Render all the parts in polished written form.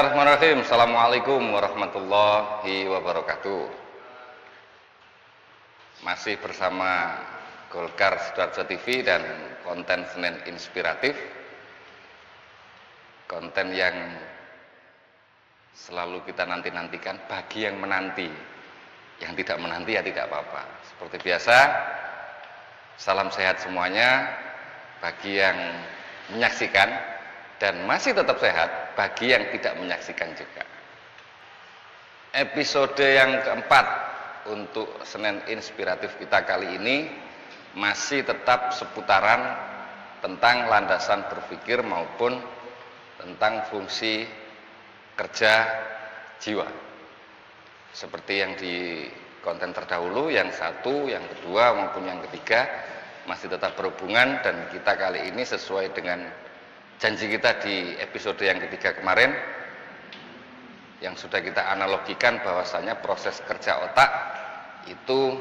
Bismillahirrahmanirrahim. Assalamualaikum warahmatullahi wabarakatuh. Masih bersama Golkar Sidoarjo TV dan konten Senin Inspiratif. Konten yang selalu kita nanti-nantikan bagi yang menanti. Yang tidak menanti ya tidak apa-apa. Seperti biasa, salam sehat semuanya bagi yang menyaksikan dan masih tetap sehat bagi yang tidak menyaksikan juga. Episode yang keempat untuk Senin Inspiratif kita kali ini masih tetap seputaran tentang landasan berpikir maupun tentang fungsi kerja jiwa. Seperti yang di konten terdahulu, yang satu, yang kedua maupun yang ketiga masih tetap berhubungan, dan kita kali ini sesuai dengan janji kita di episode yang ketiga kemarin yang sudah kita analogikan bahwasanya proses kerja otak itu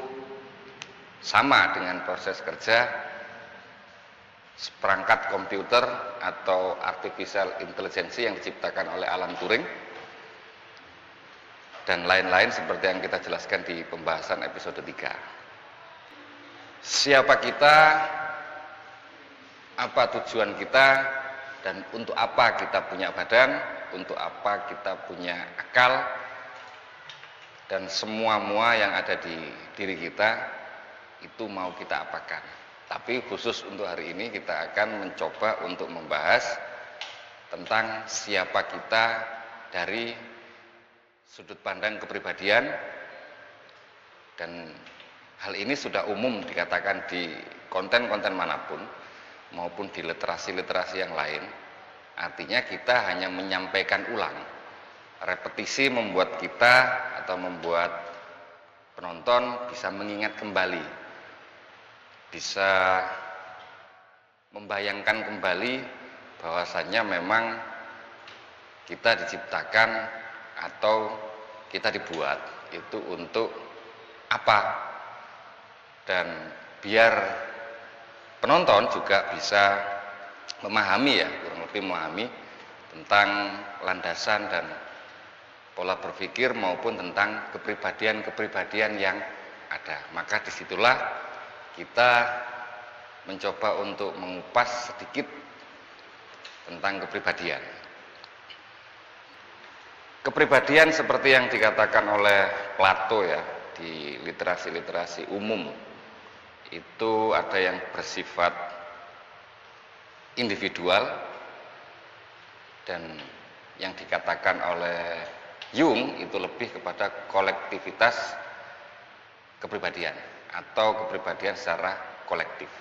sama dengan proses kerja seperangkat komputer atau artificial intelligence yang diciptakan oleh Alan Turing dan lain-lain seperti yang kita jelaskan di pembahasan episode 3. Siapa kita, apa tujuan kita, dan untuk apa kita punya badan, untuk apa kita punya akal, dan semua-mua yang ada di diri kita itu mau kita apakan. Tapi khusus untuk hari ini kita akan mencoba untuk membahas tentang siapa kita dari sudut pandang kepribadian, dan hal ini sudah umum dikatakan di konten-konten manapun maupun di literasi-literasi yang lain. Artinya kita hanya menyampaikan ulang. Repetisi membuat kita atau membuat penonton bisa mengingat kembali, bisa membayangkan kembali bahwasannya memang kita diciptakan atau kita dibuat itu untuk apa, dan biar penonton juga bisa memahami, ya kurang lebih memahami tentang landasan dan pola berpikir maupun tentang kepribadian-kepribadian yang ada. Maka disitulah kita mencoba untuk mengupas sedikit tentang kepribadian. Kepribadian seperti yang dikatakan oleh Plato ya di literasi-literasi umum itu ada yang bersifat individual dan yang dikatakan oleh Jung itu lebih kepada kolektivitas kepribadian atau kepribadian secara kolektif.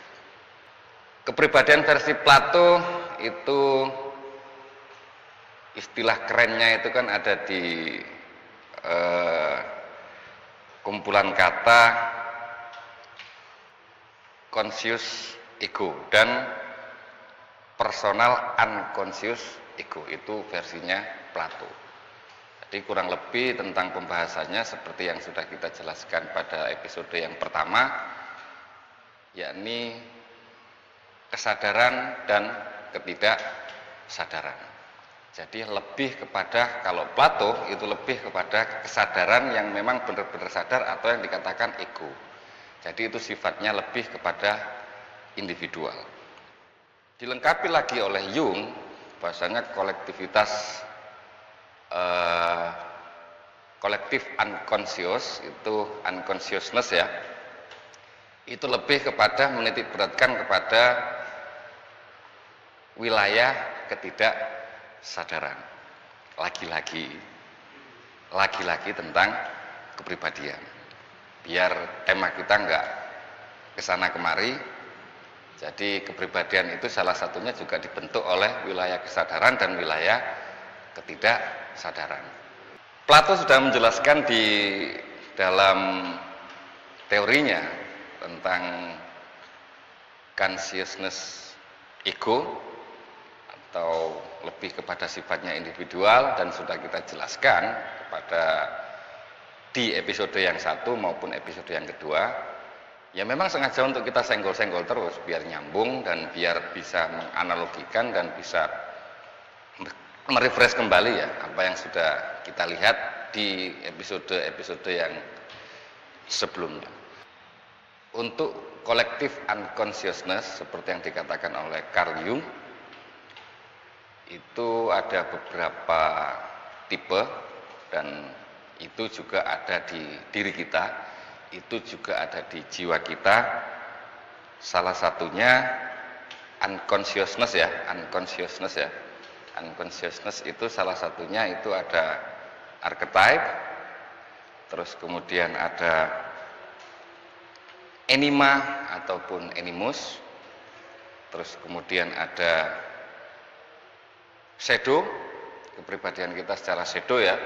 Kepribadian versi Plato itu istilah kerennya itu kan ada di kumpulan kata conscious ego dan personal unconscious ego, itu versinya Plato. Jadi kurang lebih tentang pembahasannya seperti yang sudah kita jelaskan pada episode yang pertama, yakni kesadaran dan ketidaksadaran. Jadi lebih kepada, kalau Plato itu lebih kepada kesadaran yang memang benar-benar sadar atau yang dikatakan ego. Jadi itu sifatnya lebih kepada individual. Dilengkapi lagi oleh Jung bahwasanya kolektivitas kolektif unconscious itu unconsciousness ya, itu lebih kepada menitik beratkan kepada wilayah ketidaksadaran. Lagi-lagi tentang kepribadian. Biar tema kita enggak kesana kemari, jadi kepribadian itu salah satunya juga dibentuk oleh wilayah kesadaran dan wilayah ketidaksadaran. Plato sudah menjelaskan di dalam teorinya tentang consciousness ego atau lebih kepada sifatnya individual, dan sudah kita jelaskan kepada di episode yang satu maupun episode yang kedua. Ya memang sengaja untuk kita senggol-senggol terus biar nyambung dan biar bisa menganalogikan dan bisa merefresh kembali ya apa yang sudah kita lihat di episode-episode yang sebelumnya. Untuk collective unconsciousness seperti yang dikatakan oleh Carl Jung, itu ada beberapa tipe dan itu juga ada di diri kita, itu juga ada di jiwa kita. Salah satunya unconsciousness ya. Unconsciousness itu salah satunya itu ada archetype, terus kemudian ada anima ataupun animus, terus kemudian ada shadow, kepribadian kita secara shadow ya.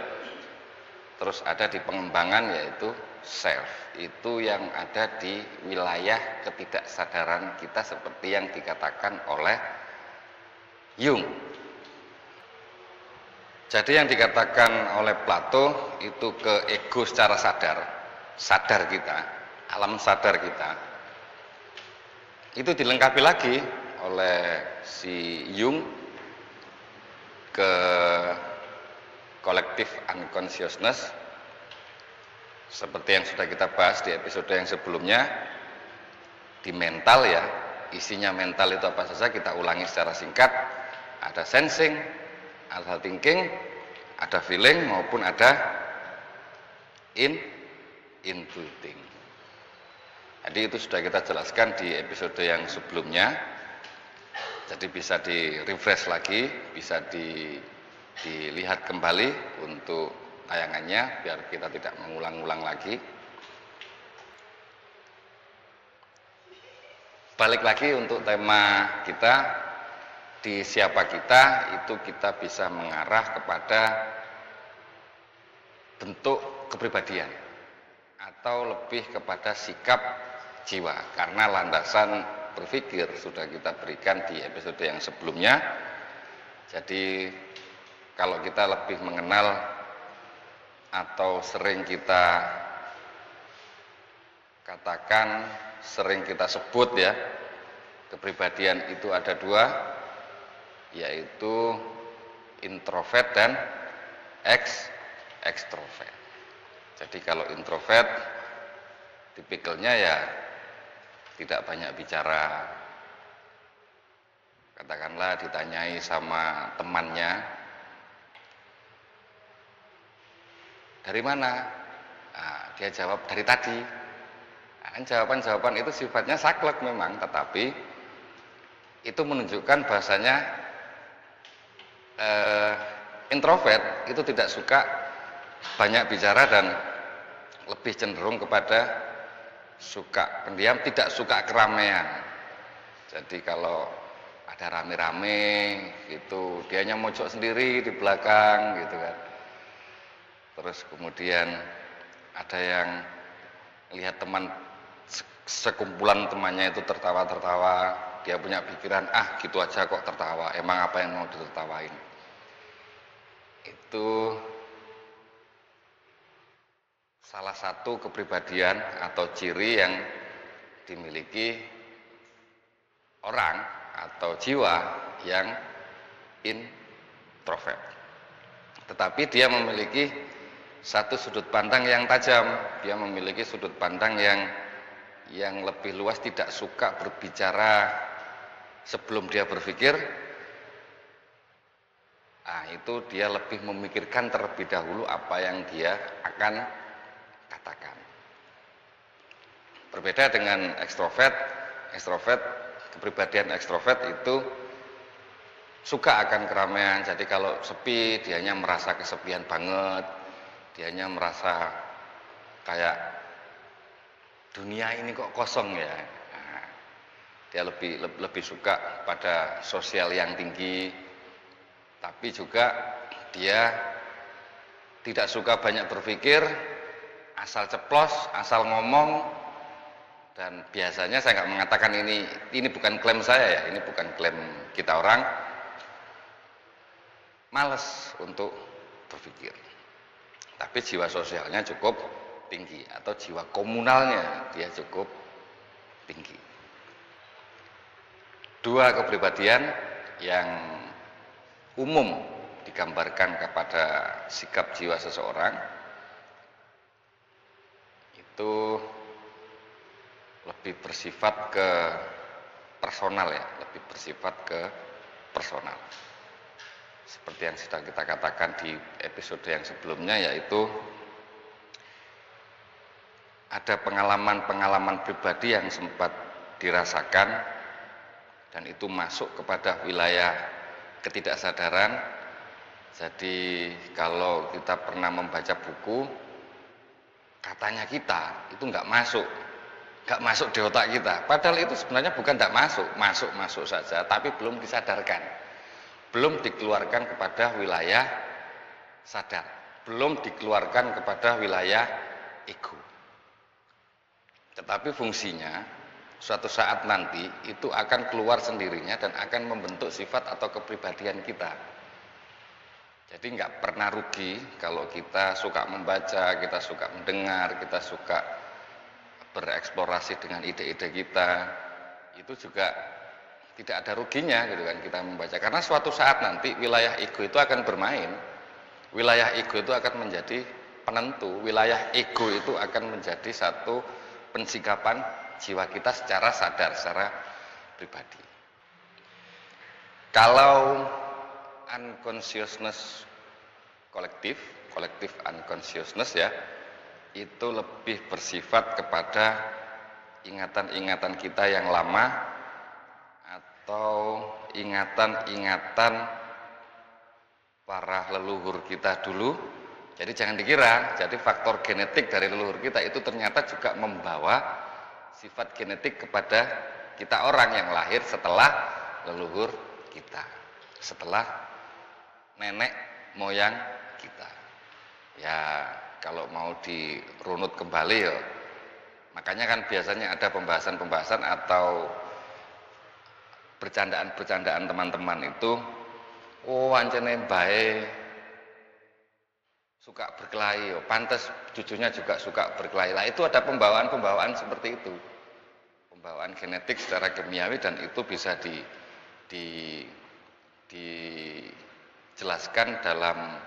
Terus ada di pengembangan yaitu self, itu yang ada di wilayah ketidaksadaran kita seperti yang dikatakan oleh Jung. Jadi yang dikatakan oleh Plato itu ke ego secara sadar kita, alam sadar kita, itu dilengkapi lagi oleh si Jung ke collective unconsciousness seperti yang sudah kita bahas di episode yang sebelumnya. Di mental ya, isinya mental itu apa saja kita ulangi secara singkat. Ada sensing, ada thinking, ada feeling maupun ada intuiting. Jadi itu sudah kita jelaskan di episode yang sebelumnya. Jadi bisa di refresh lagi, bisa dilihat kembali untuk tayangannya biar kita tidak mengulang-ulang lagi. Balik lagi untuk tema kita di siapa kita, itu kita bisa mengarah kepada bentuk kepribadian atau lebih kepada sikap jiwa, karena landasan berpikir sudah kita berikan di episode yang sebelumnya. Jadi kalau kita lebih mengenal atau sering kita katakan, sering kita sebut ya, kepribadian itu ada dua, yaitu introvert dan ekstrovert. Jadi kalau introvert tipikalnya ya tidak banyak bicara, katakanlah ditanyai sama temannya, dari mana? Nah, dia jawab dari tadi. Nah, jawaban-jawaban itu sifatnya saklek memang, tetapi itu menunjukkan bahasanya introvert itu tidak suka banyak bicara dan lebih cenderung kepada suka pendiam, tidak suka keramaian. Jadi kalau ada rame-rame gitu, dianya mojok sendiri di belakang gitu kan. Terus kemudian ada yang lihat teman, sekumpulan temannya itu tertawa-tertawa, dia punya pikiran, ah gitu aja kok tertawa, emang apa yang mau ditertawain. Itu salah satu kepribadian atau ciri yang dimiliki orang atau jiwa yang introvert. Tetapi dia memiliki satu sudut pandang yang tajam, dia memiliki sudut pandang yang lebih luas, tidak suka berbicara sebelum dia berpikir. Nah, itu dia lebih memikirkan terlebih dahulu apa yang dia akan katakan. Berbeda dengan ekstrovert, kepribadian ekstrovert itu suka akan keramaian. Jadi kalau sepi, dianya merasa kesepian banget, dianya merasa kayak dunia ini kok kosong ya. Nah, dia lebih suka pada sosial yang tinggi, tapi juga dia tidak suka banyak berpikir, asal ceplos, asal ngomong. Dan biasanya saya nggak mengatakan ini bukan klaim saya ya, ini bukan klaim kita orang, malas untuk berpikir. Tapi jiwa sosialnya cukup tinggi atau jiwa komunalnya dia cukup tinggi. Dua kepribadian yang umum digambarkan kepada sikap jiwa seseorang itu lebih bersifat ke personal ya, lebih bersifat ke personal. Seperti yang sudah kita katakan di episode yang sebelumnya, yaitu ada pengalaman-pengalaman pribadi yang sempat dirasakan dan itu masuk kepada wilayah ketidaksadaran. Jadi kalau kita pernah membaca buku, katanya kita itu nggak masuk di otak kita. Padahal itu sebenarnya bukan nggak masuk saja, tapi belum disadarkan, belum dikeluarkan kepada wilayah sadar, belum dikeluarkan kepada wilayah ego. Tetapi fungsinya suatu saat nanti itu akan keluar sendirinya dan akan membentuk sifat atau kepribadian kita. Jadi nggak pernah rugi kalau kita suka membaca, kita suka mendengar, kita suka bereksplorasi dengan ide-ide kita. Itu juga tidak ada ruginya gitu kan kita membaca, karena suatu saat nanti wilayah ego itu akan bermain. Wilayah ego itu akan menjadi penentu, wilayah ego itu akan menjadi satu pensikapan jiwa kita secara sadar, secara pribadi. Kalau unconsciousness kolektif unconsciousness ya, itu lebih bersifat kepada ingatan-ingatan kita yang lama atau ingatan-ingatan para leluhur kita dulu. Jadi jangan dikira, jadi faktor genetik dari leluhur kita itu ternyata juga membawa sifat genetik kepada kita orang yang lahir setelah leluhur kita, setelah nenek moyang kita. Ya kalau mau dirunut kembali ya, makanya kan biasanya ada pembahasan-pembahasan atau bercandaan-bercandaan teman-teman itu, oh ancene bae suka berkelahi, oh, pantas cucunya juga suka berkelahi. Lah itu ada pembawaan-pembawaan seperti itu, pembawaan genetik secara kimiawi, dan itu bisa dijelaskan dalam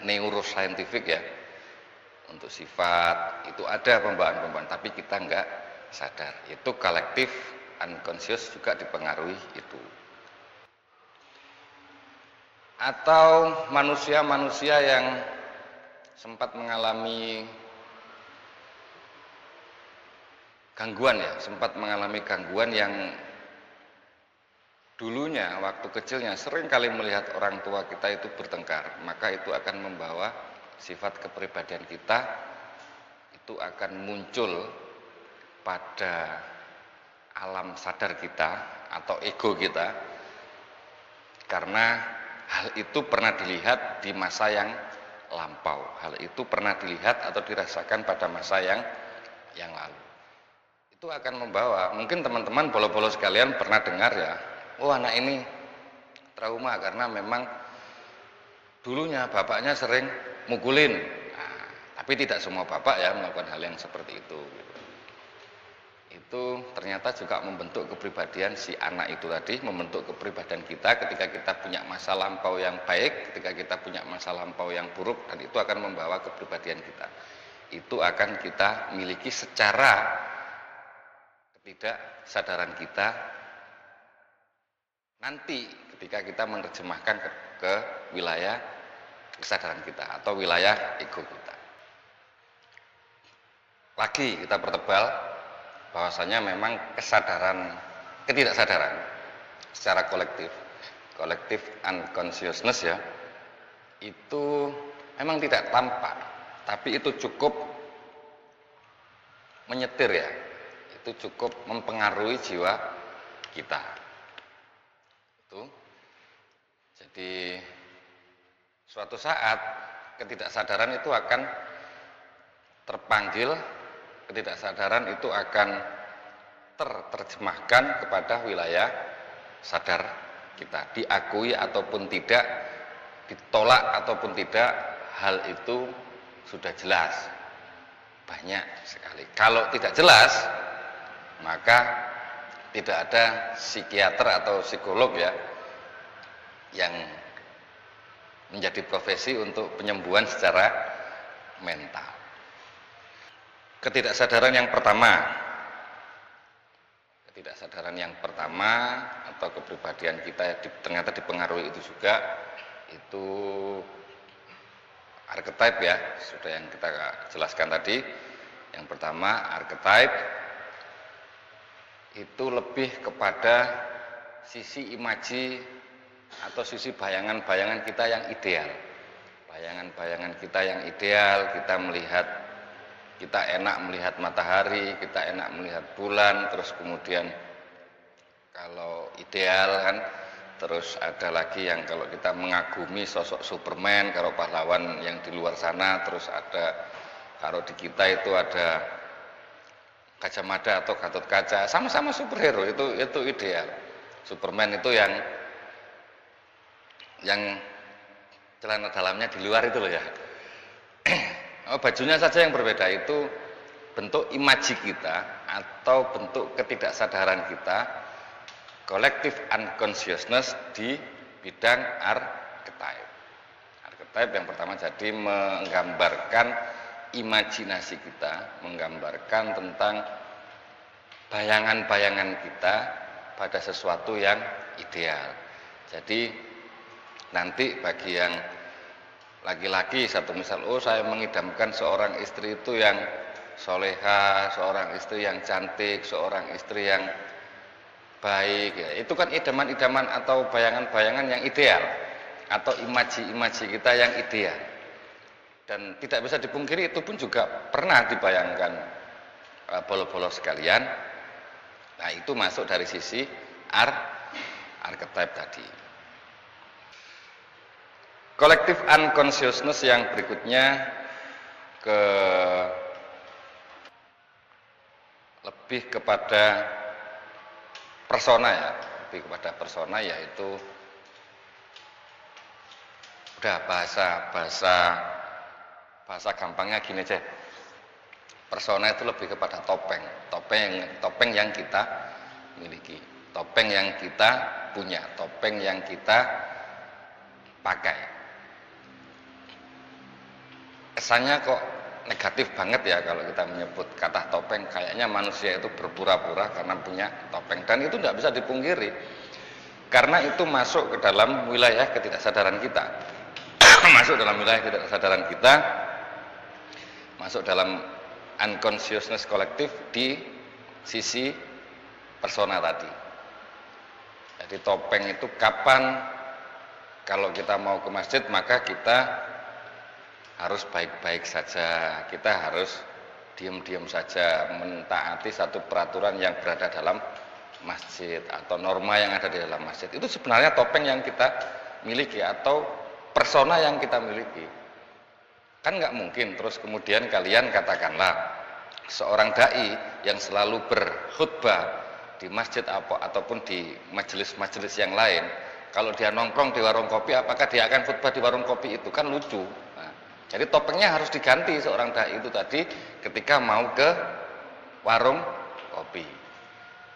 neuroscientific ya. Untuk sifat itu ada pembawaan-pembawaan, tapi kita enggak sadar. Itu kolektif unconscious juga dipengaruhi itu. Atau manusia-manusia yang sempat mengalami gangguan ya, sempat mengalami gangguan yang dulunya waktu kecilnya sering kali melihat orang tua kita itu bertengkar, maka itu akan membawa sifat kepribadian kita itu akan muncul pada alam sadar kita atau ego kita, karena hal itu pernah dilihat di masa yang lampau, hal itu pernah dilihat atau dirasakan pada masa yang lalu. Itu akan membawa, mungkin teman-teman bolo-bolo sekalian pernah dengar ya, oh anak ini trauma karena memang dulunya bapaknya sering mukulin. Nah, tapi tidak semua bapak ya melakukan hal yang seperti itu. Itu ternyata juga membentuk kepribadian si anak itu tadi, membentuk kepribadian kita ketika kita punya masa lampau yang baik, ketika kita punya masa lampau yang buruk, dan itu akan membawa kepribadian kita. Itu akan kita miliki secara ketidaksadaran kita nanti ketika kita menerjemahkan ke wilayah kesadaran kita atau wilayah ego kita. Lagi kita pertebal bahwasanya memang ketidaksadaran secara kolektif unconsciousness ya, itu memang tidak tampak, tapi itu cukup menyetir ya, itu cukup mempengaruhi jiwa kita. Itu jadi suatu saat ketidaksadaran itu akan terpanggil, ketidaksadaran itu akan terjemahkan kepada wilayah sadar kita, diakui ataupun tidak, ditolak ataupun tidak, hal itu sudah jelas banyak sekali. Kalau tidak jelas, maka tidak ada psikiater atau psikolog ya yang menjadi profesi untuk penyembuhan secara mental. Ketidaksadaran yang pertama atau kepribadian kita ternyata dipengaruhi itu juga, itu archetype ya, sudah yang kita jelaskan tadi. Yang pertama, archetype itu lebih kepada sisi imaji atau sisi bayangan-bayangan kita yang ideal. Bayangan-bayangan kita yang ideal, kita enak melihat matahari, kita enak melihat bulan, terus kemudian kalau ideal kan, terus ada lagi yang kalau kita mengagumi sosok Superman, kalau pahlawan yang di luar sana, terus ada kalau di kita itu ada Gajah Mada atau Gatot Kaca, sama-sama superhero, itu ideal. Superman itu yang celana dalamnya di luar itu loh ya. Bajunya saja yang berbeda, itu bentuk imaji kita atau bentuk ketidaksadaran kita, collective unconsciousness di bidang archetype. Archetype yang pertama jadi menggambarkan imajinasi kita, menggambarkan tentang bayangan-bayangan kita pada sesuatu yang ideal. Jadi nanti bagi yang laki-laki satu misal, saya mengidamkan seorang istri itu yang soleha, seorang istri yang cantik, seorang istri yang baik ya. Itu kan idaman-idaman atau bayangan-bayangan yang ideal atau imaji-imaji kita yang ideal. Dan tidak bisa dipungkiri itu pun juga pernah dibayangkan bolo-bolo sekalian. Nah, itu masuk dari sisi archetype tadi. Collective unconsciousness yang berikutnya lebih kepada persona ya, lebih kepada persona, yaitu udah bahasa gampangnya gini aja. Persona itu lebih kepada topeng yang kita miliki, topeng yang kita punya, topeng yang kita pakai. Kesannya kok negatif banget ya kalau kita menyebut kata topeng, kayaknya manusia itu berpura-pura karena punya topeng, dan itu tidak bisa dipungkiri karena itu masuk ke dalam wilayah ketidaksadaran kita. Masuk dalam wilayah ketidaksadaran kita, masuk dalam unconsciousness kolektif di sisi persona tadi. Jadi topeng itu kapan kalau kita mau ke masjid maka kita harus baik-baik saja, kita harus diam-diam saja mentaati satu peraturan yang berada dalam masjid atau norma yang ada di dalam masjid. Itu sebenarnya topeng yang kita miliki atau persona yang kita miliki. Kan nggak mungkin terus kemudian kalian katakanlah seorang dai yang selalu berkhutbah di masjid ataupun di majelis-majelis yang lain, kalau dia nongkrong di warung kopi, apakah dia akan khutbah di warung kopi itu? Kan lucu. Nah, jadi topengnya harus diganti seorang dai itu tadi ketika mau ke warung kopi.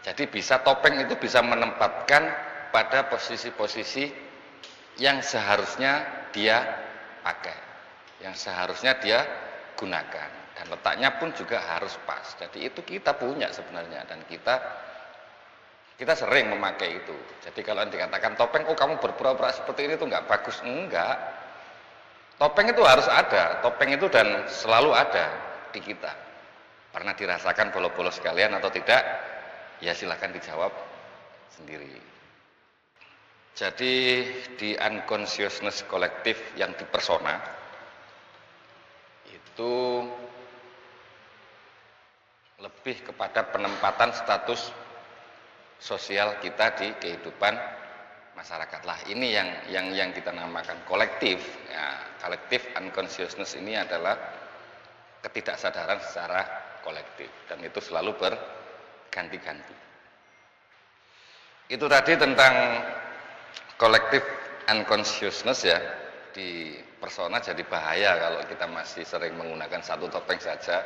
Jadi topeng itu bisa menempatkan pada posisi-posisi yang seharusnya dia pakai, yang seharusnya dia gunakan, dan letaknya pun juga harus pas. Jadi itu kita punya sebenarnya, dan kita sering memakai itu. Jadi kalau dikatakan topeng, kamu berpura-pura seperti ini tuh nggak bagus, enggak. Topeng itu harus ada, topeng itu dan selalu ada di kita. Pernah dirasakan bolo-bolo sekalian atau tidak? Ya silahkan dijawab sendiri. Jadi di unconsciousness kolektif yang di persona itu lebih kepada penempatan status sosial kita di kehidupan masyarakat lah. Ini yang kita namakan kolektif. Ya, kolektif unconsciousness ini adalah ketidaksadaran secara kolektif, dan itu selalu berganti-ganti. Itu tadi tentang kolektif unconsciousness ya. Di persona jadi bahaya kalau kita masih sering menggunakan satu topeng saja.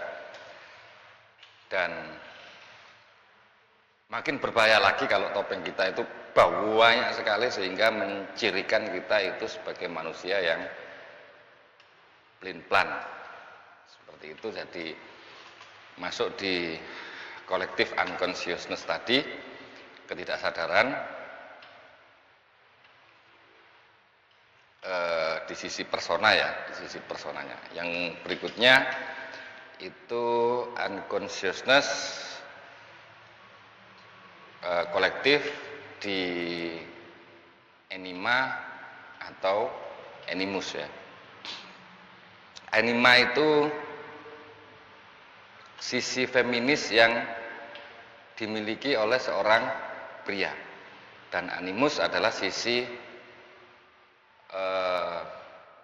Dan Makin berbahaya lagi kalau topeng kita itu banyak sekali sehingga mencirikan kita itu sebagai manusia yang pelin-pelan. Seperti itu, jadi masuk di kolektif unconsciousness tadi, ketidaksadaran di sisi persona ya, di sisi personanya. Yang berikutnya itu unconsciousness kolektif di anima atau animus ya. Anima itu sisi feminis yang dimiliki oleh seorang pria, dan animus adalah sisi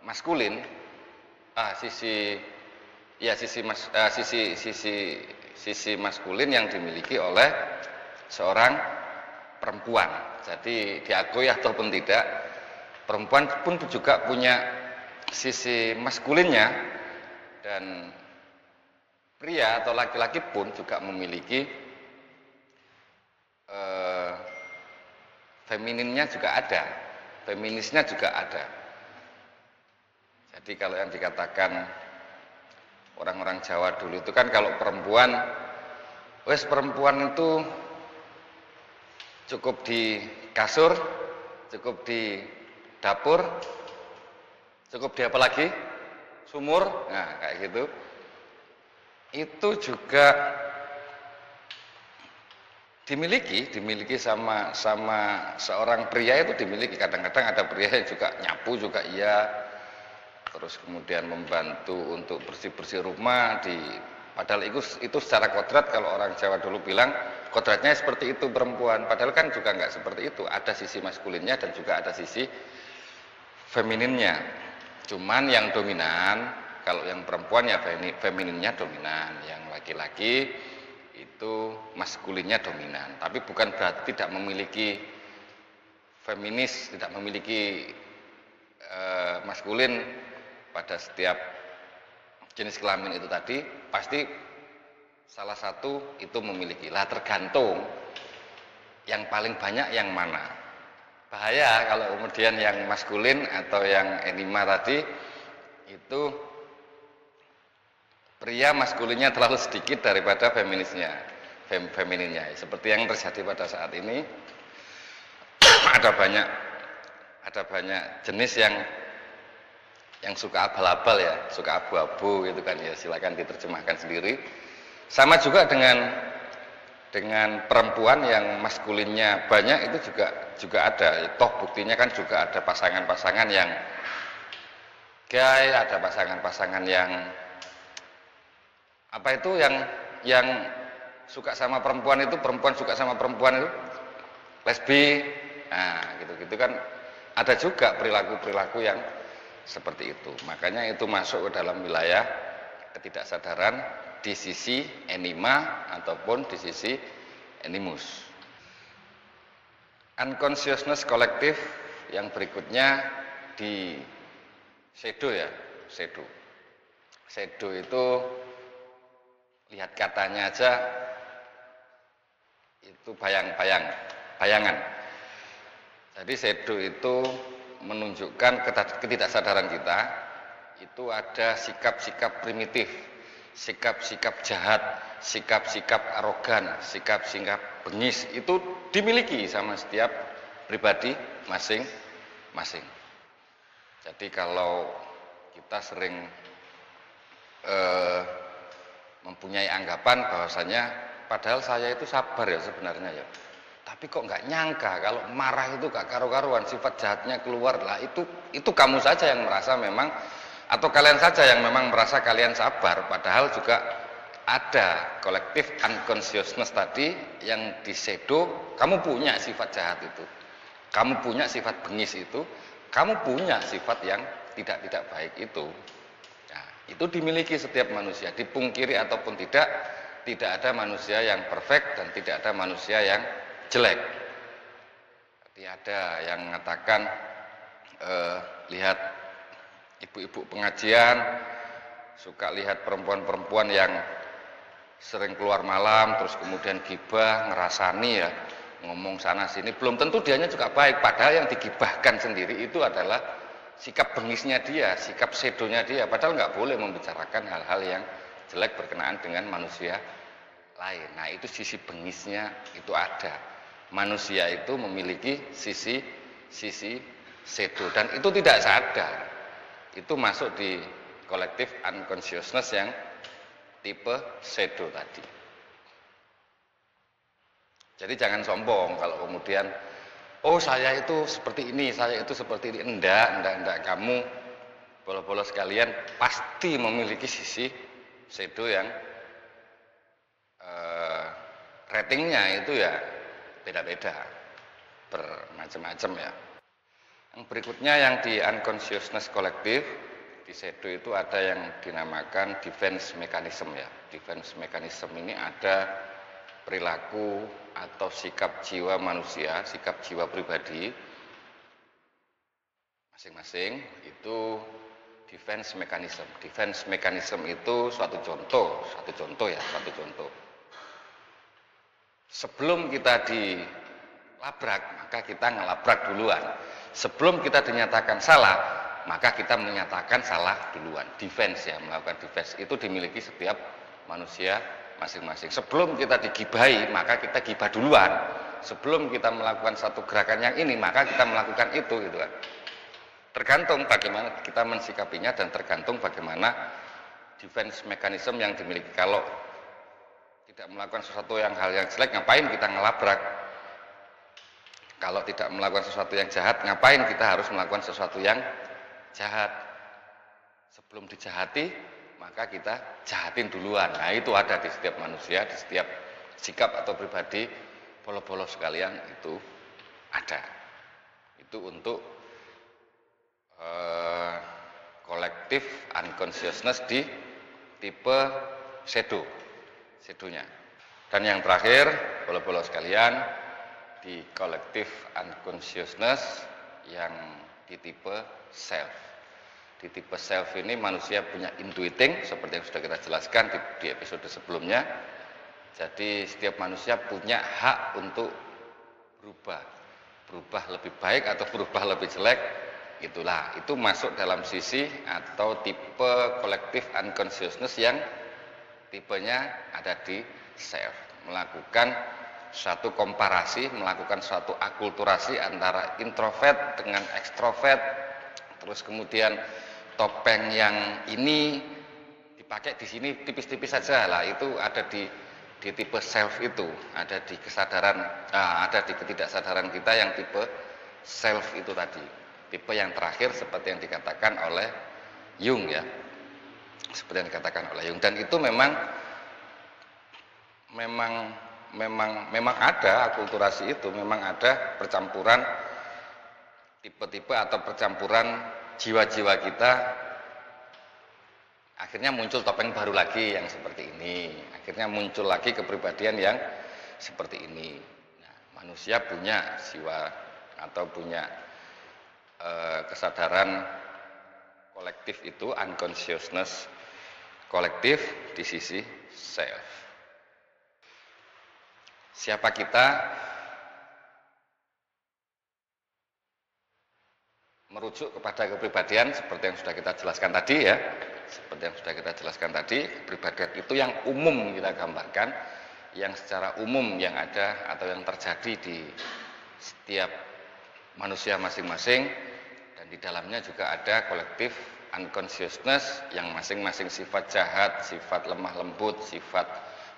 maskulin, sisi maskulin yang dimiliki oleh seorang perempuan. Jadi diakui ataupun tidak, perempuan pun juga punya sisi maskulinnya, dan pria atau laki-laki pun juga memiliki femininnya juga ada, feminisnya juga ada. Jadi kalau yang dikatakan orang-orang Jawa dulu itu kan, kalau perempuan, perempuan itu cukup di kasur, cukup di dapur, cukup di apa lagi? Sumur, nah kayak gitu. Itu juga dimiliki sama seorang pria, itu dimiliki. Kadang-kadang ada pria yang juga nyapu juga iya, terus kemudian membantu untuk bersih-bersih rumah padahal itu secara kodrat, kalau orang Jawa dulu bilang kodratnya seperti itu perempuan, padahal kan juga nggak seperti itu. Ada sisi maskulinnya dan juga ada sisi femininnya. Cuman yang dominan, kalau yang perempuan ya femininnya dominan, yang laki-laki itu maskulinnya dominan. Tapi bukan berarti tidak memiliki feminis, tidak memiliki maskulin pada setiap jenis kelamin itu tadi. Pasti salah satu itu memiliki. Lah tergantung yang paling banyak yang mana. Bahaya kalau kemudian yang maskulin atau yang anima tadi itu pria maskulinnya terlalu sedikit daripada femininnya. Seperti yang terjadi pada saat ini. ada banyak jenis yang suka abal-abal ya, suka abu-abu gitu kan ya, silakan diterjemahkan sendiri. Sama juga dengan perempuan yang maskulinnya banyak, itu juga ada. Toh buktinya kan juga ada pasangan-pasangan yang gay, ada pasangan-pasangan yang apa itu, yang suka sama perempuan itu, perempuan suka sama perempuan itu, lesbi. Nah, gitu-gitu kan ada juga perilaku-perilaku yang seperti itu. Makanya itu masuk ke dalam wilayah ketidaksadaran di sisi anima ataupun di sisi animus. Unconsciousness kolektif yang berikutnya di shadow ya, shadow. Shadow itu lihat katanya aja itu bayangan. Jadi shadow itu menunjukkan ketidaksadaran kita, itu ada sikap-sikap primitif, sikap-sikap jahat, sikap-sikap arogan, sikap-sikap bengis, itu dimiliki sama setiap pribadi masing-masing. Jadi kalau kita sering mempunyai anggapan bahwasanya padahal saya itu sabar ya sebenarnya ya, tapi kok nggak nyangka kalau marah itu gak karu-karuan, sifat jahatnya keluar lah, itu kamu saja yang merasa memang, atau kalian saja yang memang merasa kalian sabar, padahal juga ada kolektif unconsciousness tadi yang di shadow. Kamu punya sifat jahat itu, kamu punya sifat bengis itu, kamu punya sifat yang tidak baik itu. Nah, itu dimiliki setiap manusia, dipungkiri ataupun tidak ada manusia yang perfect dan tidak ada manusia yang jelek. Jadi ada yang mengatakan lihat ibu-ibu pengajian suka lihat perempuan-perempuan yang sering keluar malam, terus kemudian gibah, ngerasani ya, ngomong sana sini, belum tentu dianya juga baik. Padahal yang digibahkan sendiri itu adalah sikap bengisnya dia, sikap sedonya dia. Padahal nggak boleh membicarakan hal-hal yang jelek berkenaan dengan manusia lain. Nah, itu sisi bengisnya itu ada. Manusia itu memiliki sisi sedo, dan itu tidak sadar. Itu masuk di collective unconsciousness yang tipe sedo tadi. Jadi jangan sombong kalau kemudian, oh saya itu seperti ini, saya itu seperti ini. Enggak. Kamu bolos-bolos sekalian pasti memiliki sisi sedo yang ratingnya itu ya beda-beda, bermacam-macam ya. Yang berikutnya yang di unconsciousness kolektif, di shadow itu ada yang dinamakan defense mechanism ya. Defense mechanism ini ada perilaku atau sikap jiwa manusia, sikap jiwa pribadi masing-masing itu defense mechanism. Defense mechanism itu suatu contoh ya. Sebelum kita dilabrak, maka kita ngelabrak duluan. Sebelum kita dinyatakan salah, maka kita menyatakan salah duluan. Defense ya, melakukan defense itu dimiliki setiap manusia masing-masing. Sebelum kita digibahi, maka kita gibah duluan. Sebelum kita melakukan satu gerakan yang ini, maka kita melakukan itu gitu kan. Tergantung bagaimana kita mensikapinya dan tergantung bagaimana defense mechanism yang dimiliki. Kalau tidak melakukan sesuatu yang hal yang jelek, ngapain kita ngelabrak? Kalau tidak melakukan sesuatu yang jahat, ngapain kita harus melakukan sesuatu yang jahat? Sebelum dijahati, maka kita jahatin duluan. Nah, itu ada di setiap manusia, di setiap sikap atau pribadi, bolos-bolos sekalian itu ada. Itu untuk collective unconsciousness di tipe sedonya. Dan yang terakhir, bolos-bolos sekalian, di collective unconsciousness yang di tipe self. Di tipe self ini manusia punya intuiting seperti yang sudah kita jelaskan di episode sebelumnya. Jadi setiap manusia punya hak untuk berubah lebih baik atau berubah lebih jelek. Itu masuk dalam sisi atau tipe collective unconsciousness yang tipenya ada di self. Melakukan suatu komparasi, melakukan suatu akulturasi antara introvert dengan ekstrovert. Terus kemudian topeng yang ini dipakai di sini tipis-tipis saja lah, itu ada di tipe self itu, ada di kesadaran, ada di ketidaksadaran kita yang tipe self itu tadi. Tipe yang terakhir seperti yang dikatakan oleh Jung ya. Seperti yang dikatakan oleh Jung, dan itu memang ada akulturasi itu, memang ada percampuran tipe-tipe atau percampuran jiwa-jiwa kita. Akhirnya muncul topeng baru lagi yang seperti ini. Akhirnya muncul lagi kepribadian yang seperti ini. Nah, manusia punya jiwa atau punya kesadaran kolektif itu, unconsciousness kolektif di sisi self. Siapa kita? Merujuk kepada kepribadian seperti yang sudah kita jelaskan tadi ya. Seperti yang sudah kita jelaskan tadi, kepribadian itu yang umum kita gambarkan, yang secara umum yang ada atau yang terjadi di setiap manusia masing-masing, dan di dalamnya juga ada kolektif unconsciousness yang masing-masing sifat jahat, sifat lemah lembut, sifat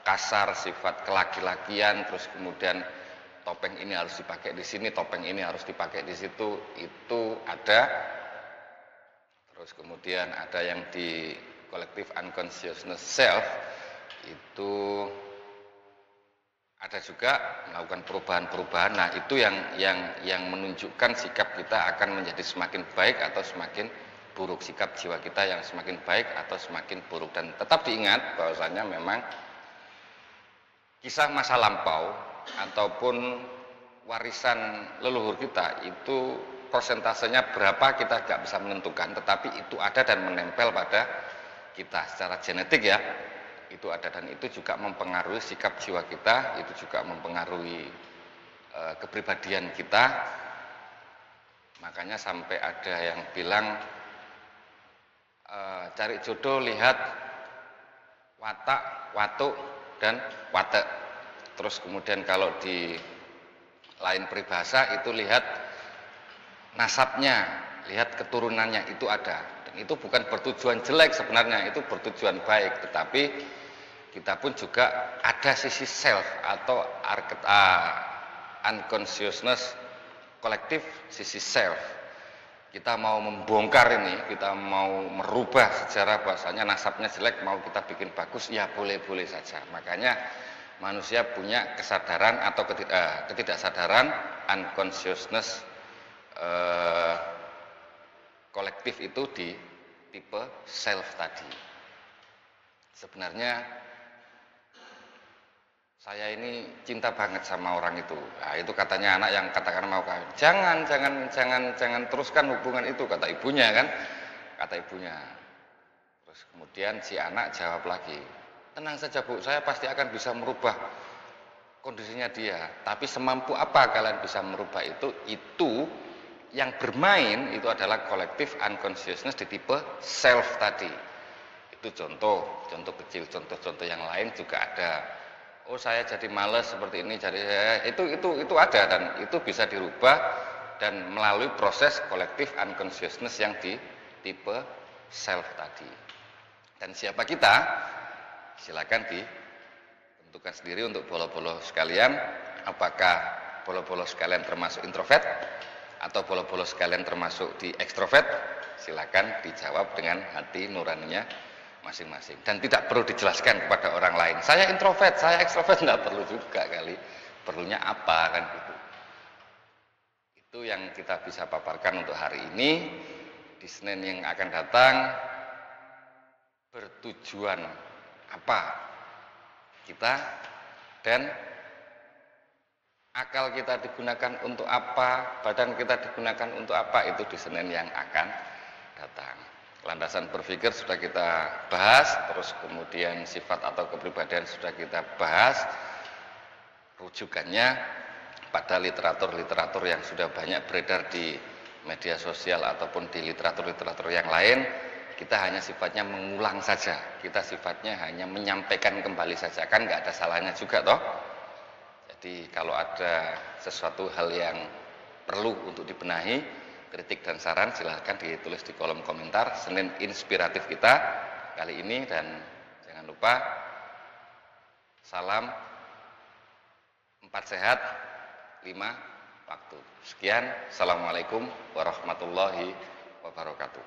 kasar, sifat kelaki-lakian, terus kemudian topeng ini harus dipakai di sini, topeng ini harus dipakai di situ, itu ada. Terus kemudian ada yang di collective unconsciousness self, itu ada juga melakukan perubahan-perubahan. Nah, itu yang menunjukkan sikap kita akan menjadi semakin baik atau semakin buruk, sikap jiwa kita yang semakin baik atau semakin buruk. Dan tetap diingat bahwasanya memang kisah masa lampau ataupun warisan leluhur kita itu persentasenya berapa kita tidak bisa menentukan, tetapi itu ada dan menempel pada kita secara genetik ya. itu ada, dan itu juga mempengaruhi sikap jiwa kita, itu juga mempengaruhi kepribadian kita. Makanya sampai ada yang bilang cari jodoh lihat watak, watuk, dan watek. Terus kemudian kalau di lain peribahasa itu lihat nasabnya, lihat keturunannya, itu ada. Dan itu bukan bertujuan jelek sebenarnya, itu bertujuan baik. Tetapi kita pun juga ada sisi self atau unconsciousness kolektif, sisi self. Kita mau membongkar ini, kita mau merubah sejarah bahasanya nasabnya jelek, mau kita bikin bagus, ya boleh-boleh saja. Makanya manusia punya kesadaran atau ketidaksadaran, unconsciousness kolektif itu di tipe self tadi. Sebenarnya saya ini cinta banget sama orang itu. Nah, itu katanya anak yang katakan mau kawin. Jangan teruskan hubungan itu, kata ibunya kan. Kata ibunya. Terus kemudian si anak jawab lagi, tenang saja Bu, saya pasti akan bisa merubah kondisinya dia. Tapi semampu apa kalian bisa merubah itu? Itu yang bermain itu adalah kolektif unconsciousness di tipe self tadi. Itu contoh kecil, contoh yang lain juga ada. Oh, saya jadi males seperti ini, jadi itu ada, dan itu bisa dirubah dan melalui proses kolektif unconsciousness yang di tipe self tadi. Dan siapa kita? Silakan ditentukan sendiri untuk bolo-bolo sekalian, apakah bolo-bolo sekalian termasuk introvert atau bolo-bolo sekalian termasuk di ekstrovert. Silakan dijawab dengan hati nuraninya masing-masing, dan tidak perlu dijelaskan kepada orang lain. Saya introvert, saya ekstrovert, nggak perlu juga kali. Perlunya apa kan gitu. Itu yang kita bisa paparkan untuk hari ini. Di Senin yang akan datang, bertujuan apa kita, dan akal kita digunakan untuk apa, badan kita digunakan untuk apa, itu di Senin yang akan datang. Landasan berpikir sudah kita bahas, terus kemudian sifat atau kepribadian sudah kita bahas. Rujukannya pada literatur-literatur yang sudah banyak beredar di media sosial ataupun di literatur-literatur yang lain. Kita hanya sifatnya mengulang saja, kita sifatnya hanya menyampaikan kembali saja, kan nggak ada salahnya juga toh. Jadi kalau ada sesuatu hal yang perlu untuk dibenahi, kritik dan saran silahkan ditulis di kolom komentar. Senin inspiratif kita kali ini, dan jangan lupa salam 4 sehat 5 waktu. Sekian, assalamualaikum warahmatullahi wabarakatuh.